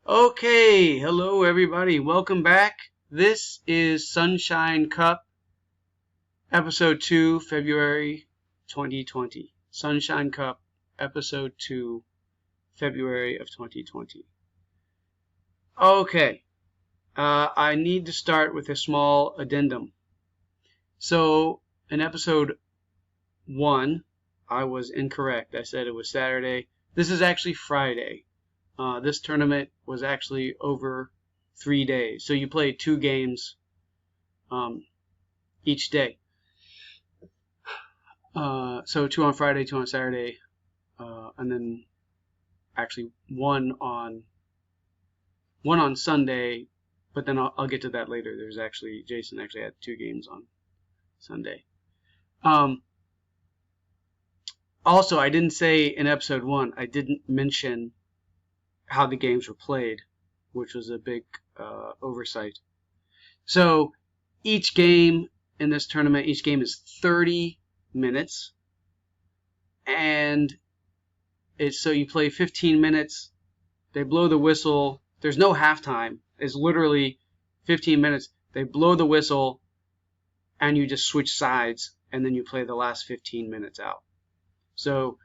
Okay, hello everybody. Welcome back. This is Sunshine Cup, episode 2, February 2020. Sunshine Cup, episode 2, February of 2020. Okay, I need to start with a small addendum. So, in episode 1, I was incorrect. I said it was Saturday. This is actually Friday. This tournament was actually over 3 days. So you played 2 games each day. So 2 on Friday, 2 on Saturday, and then actually one on Sunday. But then I'll get to that later. Jason actually had 2 games on Sunday. Also, I didn't say in episode 1, I didn't mention how the games were played, which was a big oversight. So each game in this tournament, each game is 30 minutes, and so you play 15 minutes. They blow the whistle. There's no halftime. It's literally 15 minutes. They blow the whistle, and you just switch sides, and then you play the last 15 minutes out. So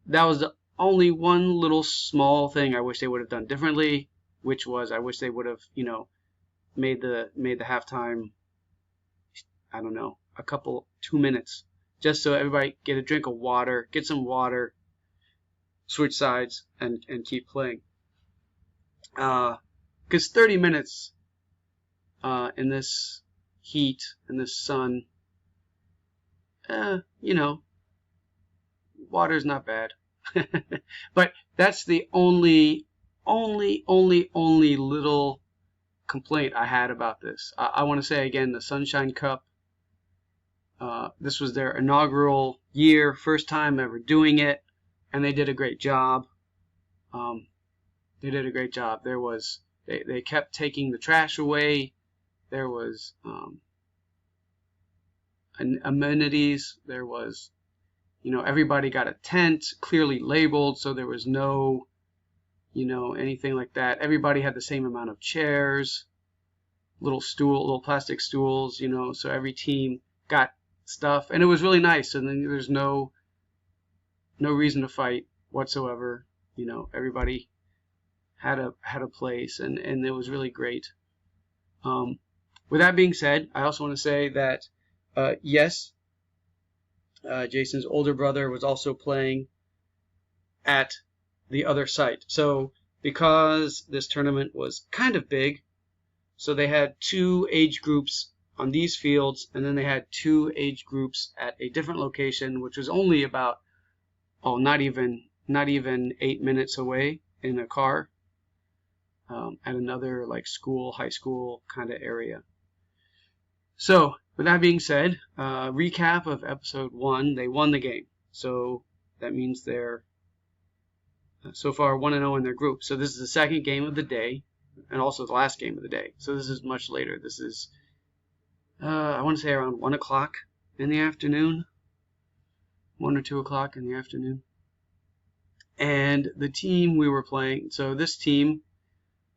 that was the only one little small thing I wish they would have done differently, which was I wish they would have, made the halftime, I don't know, 2 minutes, just so everybody get a drink of water, get some water, switch sides, and keep playing. Because 30 minutes in this heat, in this sun, water's not bad. But that's the only little complaint I had about this. I want to say again, the Sunshine Cup, this was their inaugural year, first time ever doing it, and they did a great job. They kept taking the trash away. There was amenities. There was, everybody got a tent clearly labeled, so there was no, anything like that. Everybody had the same amount of chairs, little plastic stools, so every team got stuff, and it was really nice. And then there's no reason to fight whatsoever. Everybody had a place, and it was really great. With that being said, I also want to say that yes, Jason's older brother was also playing at the other site. So because this tournament was kind of big, so they had 2 age groups on these fields, and then they had 2 age groups at a different location, which was only about not even 8 minutes away in a car, at another high school kind of area. So with that being said, recap of episode 1, they won the game. So that means they're so far 1-0 in their group. So this is the second game of the day, and also the last game of the day. So this is much later. This is, I want to say around 1 o'clock in the afternoon, 1 or 2 o'clock in the afternoon. And the team we were playing, so this team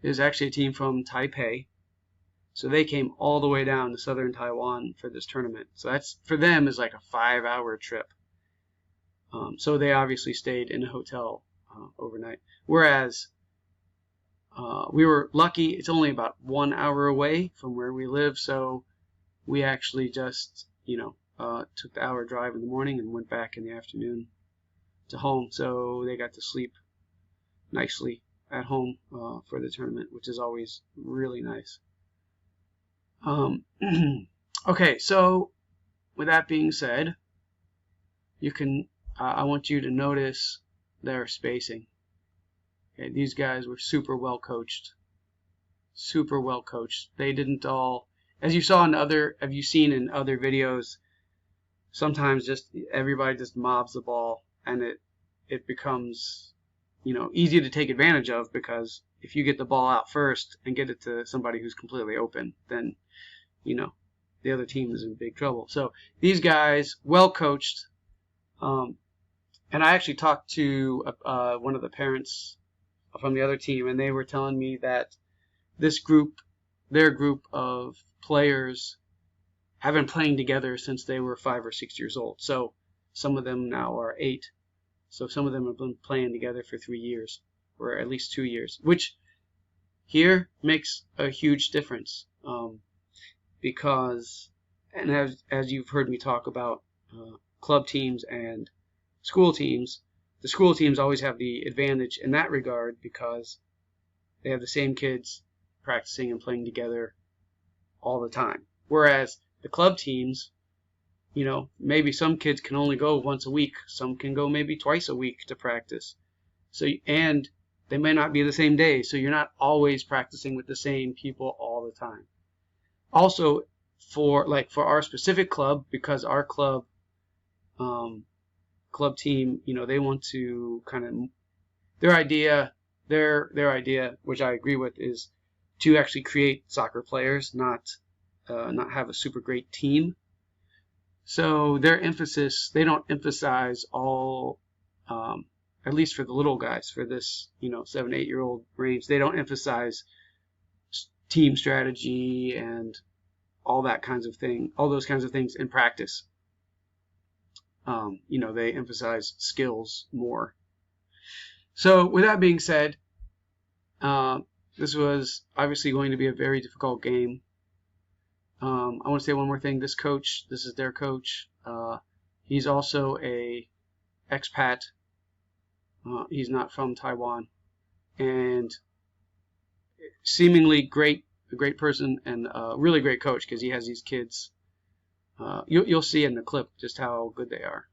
is actually a team from Taipei. So they came all the way down to southern Taiwan for this tournament. So that's, for them, is like a 5-hour trip. So they obviously stayed in a hotel overnight. Whereas we were lucky, it's only about 1 hour away from where we live. So we actually just, took the hour drive in the morning and went back in the afternoon to home. So they got to sleep nicely at home for the tournament, which is always really nice. Okay, so with that being said, I want you to notice their spacing. Okay, these guys were super well coached. They didn't all, as you've seen in other videos, sometimes just everybody just mobs the ball, and it becomes, easy to take advantage of, because if you get the ball out first and get it to somebody who's completely open, then the other team is in big trouble. So these guys, well coached, and I actually talked to one of the parents from the other team, and they were telling me that this group, their group of players, have been playing together since they were 5 or 6 years old. So some of them now are 8. So some of them have been playing together for 3 years, or at least 2 years, which here makes a huge difference, because, and as you've heard me talk about club teams and school teams, the school teams always have the advantage in that regard because they have the same kids practicing and playing together all the time. Whereas the club teams, you know, maybe some kids can only go once a week, some can go maybe twice a week to practice. So, and they may not be the same day, so you're not always practicing with the same people all the time. Also, for our specific club, because our club team, you know, they want to kind of, their idea, which I agree with, is to actually create soccer players, not have a super great team. So their emphasis, they don't emphasize all, at least for the little guys, for this, you know, 7, 8 year old range, they don't emphasize team strategy and all those kinds of things in practice. You know, they emphasize skills more. So with that being said, this was obviously going to be a very difficult game. I want to say one more thing. This is their coach. He's also a expat. He's not from Taiwan, and seemingly a great person and a really great coach, because he has these kids. You'll see in the clip just how good they are.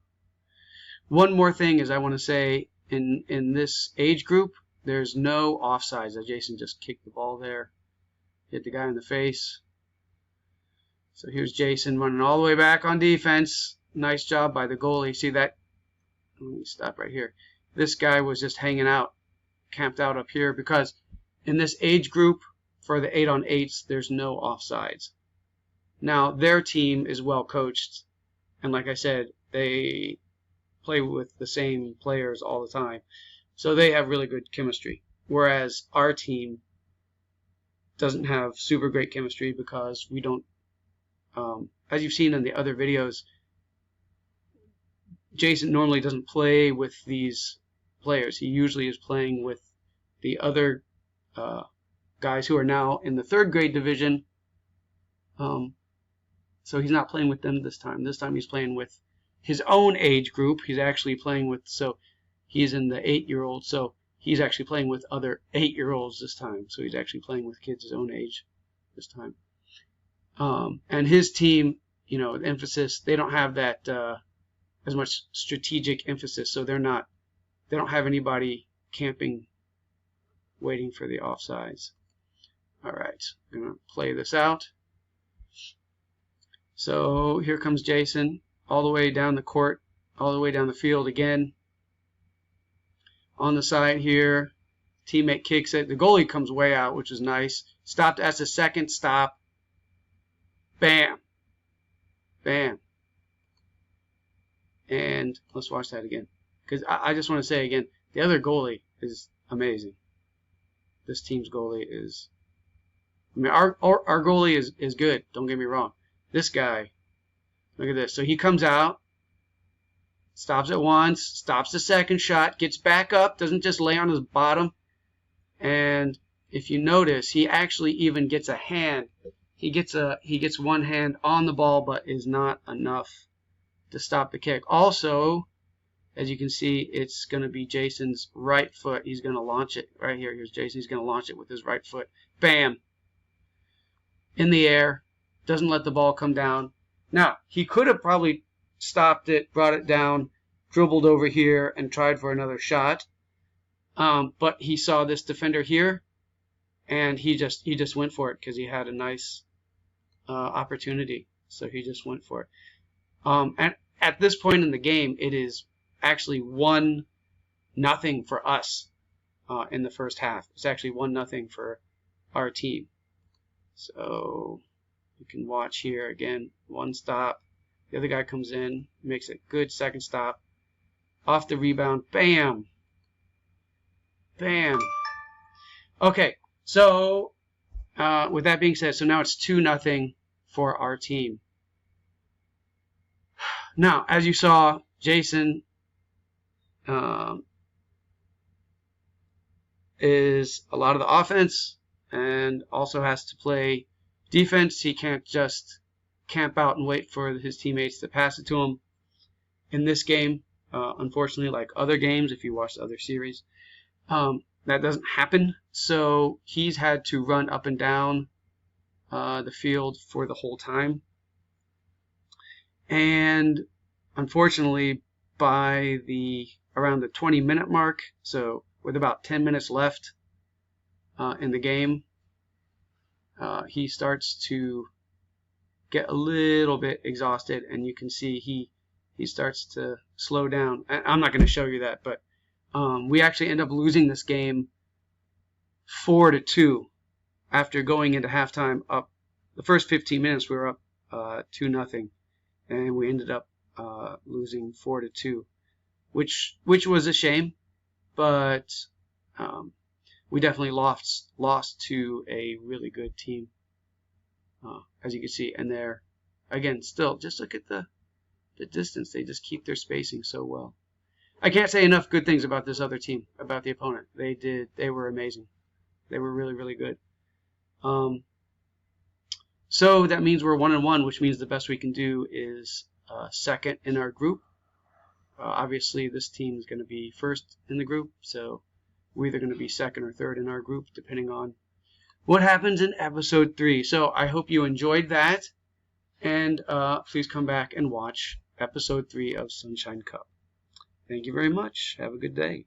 One more thing is I want to say, in this age group, there's no offsides. Jason just kicked the ball there, hit the guy in the face. So here's Jason running all the way back on defense. Nice job by the goalie. See that? Let me stop right here. This guy was just hanging out, camped out up here, because in this age group, for the 8-on-8s, there's no offsides. Now, their team is well coached, and like I said, they play with the same players all the time, so they have really good chemistry. Whereas our team doesn't have super great chemistry because we don't, as you've seen in the other videos, Jason normally doesn't play with these players. He usually is playing with the other guys who are now in the 3rd grade division. So he's not playing with them this time. This time he's playing with his own age group. He's actually playing with, so he's in the 8-year-old, so he's actually playing with other 8-year-olds this time. So he's actually playing with kids his own age this time. And his team, you know, the emphasis, they don't have that as much strategic emphasis, so they don't have anybody camping waiting for the offsides. All right, I'm going to play this out. So here comes Jason, all the way down the court, all the way down the field again. On the side here, teammate kicks it. The goalie comes way out, which is nice. Stopped as the second stop. Bam. Bam. And let's watch that again, because I just want to say again, the other goalie is amazing. This team's goalie is, I mean, our goalie is good, don't get me wrong. This guy, look at this. So he comes out, stops at once, stops the second shot, gets back up, doesn't just lay on his bottom. And if you notice, he actually even gets a hand. He gets one hand on the ball, but is not enough to stop the kick. Also, as you can see, it's going to be Jason's right foot. He's going to launch it right here. Here's Jason. He's going to launch it with his right foot. Bam! In the air. Doesn't let the ball come down. Now, he could have probably stopped it, brought it down, dribbled over here, and tried for another shot. But he saw this defender here, and he just went for it because he had a nice opportunity. So he just went for it. And at this point in the game, it is actually 1-0 for us in the first half. It's actually 1-0 for our team. So you can watch here again, one stop. The other guy comes in, makes a good second stop. Off the rebound, bam! Bam! Okay, so with that being said, so now it's 2-0 for our team. Now, as you saw, Jason is a lot of the offense and also has to play defense. He can't just camp out and wait for his teammates to pass it to him. In this game, unfortunately, like other games, if you watch the other series, that doesn't happen. So he's had to run up and down the field for the whole time. And unfortunately, by around the 20-minute mark, so with about 10 minutes left in the game, he starts to get a little bit exhausted, and you can see he starts to slow down. I'm not going to show you that, but we actually end up losing this game 4-2 after going into halftime up. The first 15 minutes we were up 2-0, and we ended up losing 4-2, which was a shame, but we definitely lost to a really good team, as you can see. And there, again, still just look at the distance. They just keep their spacing so well. I can't say enough good things about this other team, about the opponent. They were amazing. They were really, really good. So that means we're 1-1, which means the best we can do is second in our group. Obviously, this team is going to be first in the group, so we're either going to be second or third in our group, depending on what happens in episode 3. So I hope you enjoyed that, and please come back and watch episode 3 of Sunshine Cup. Thank you very much. Have a good day.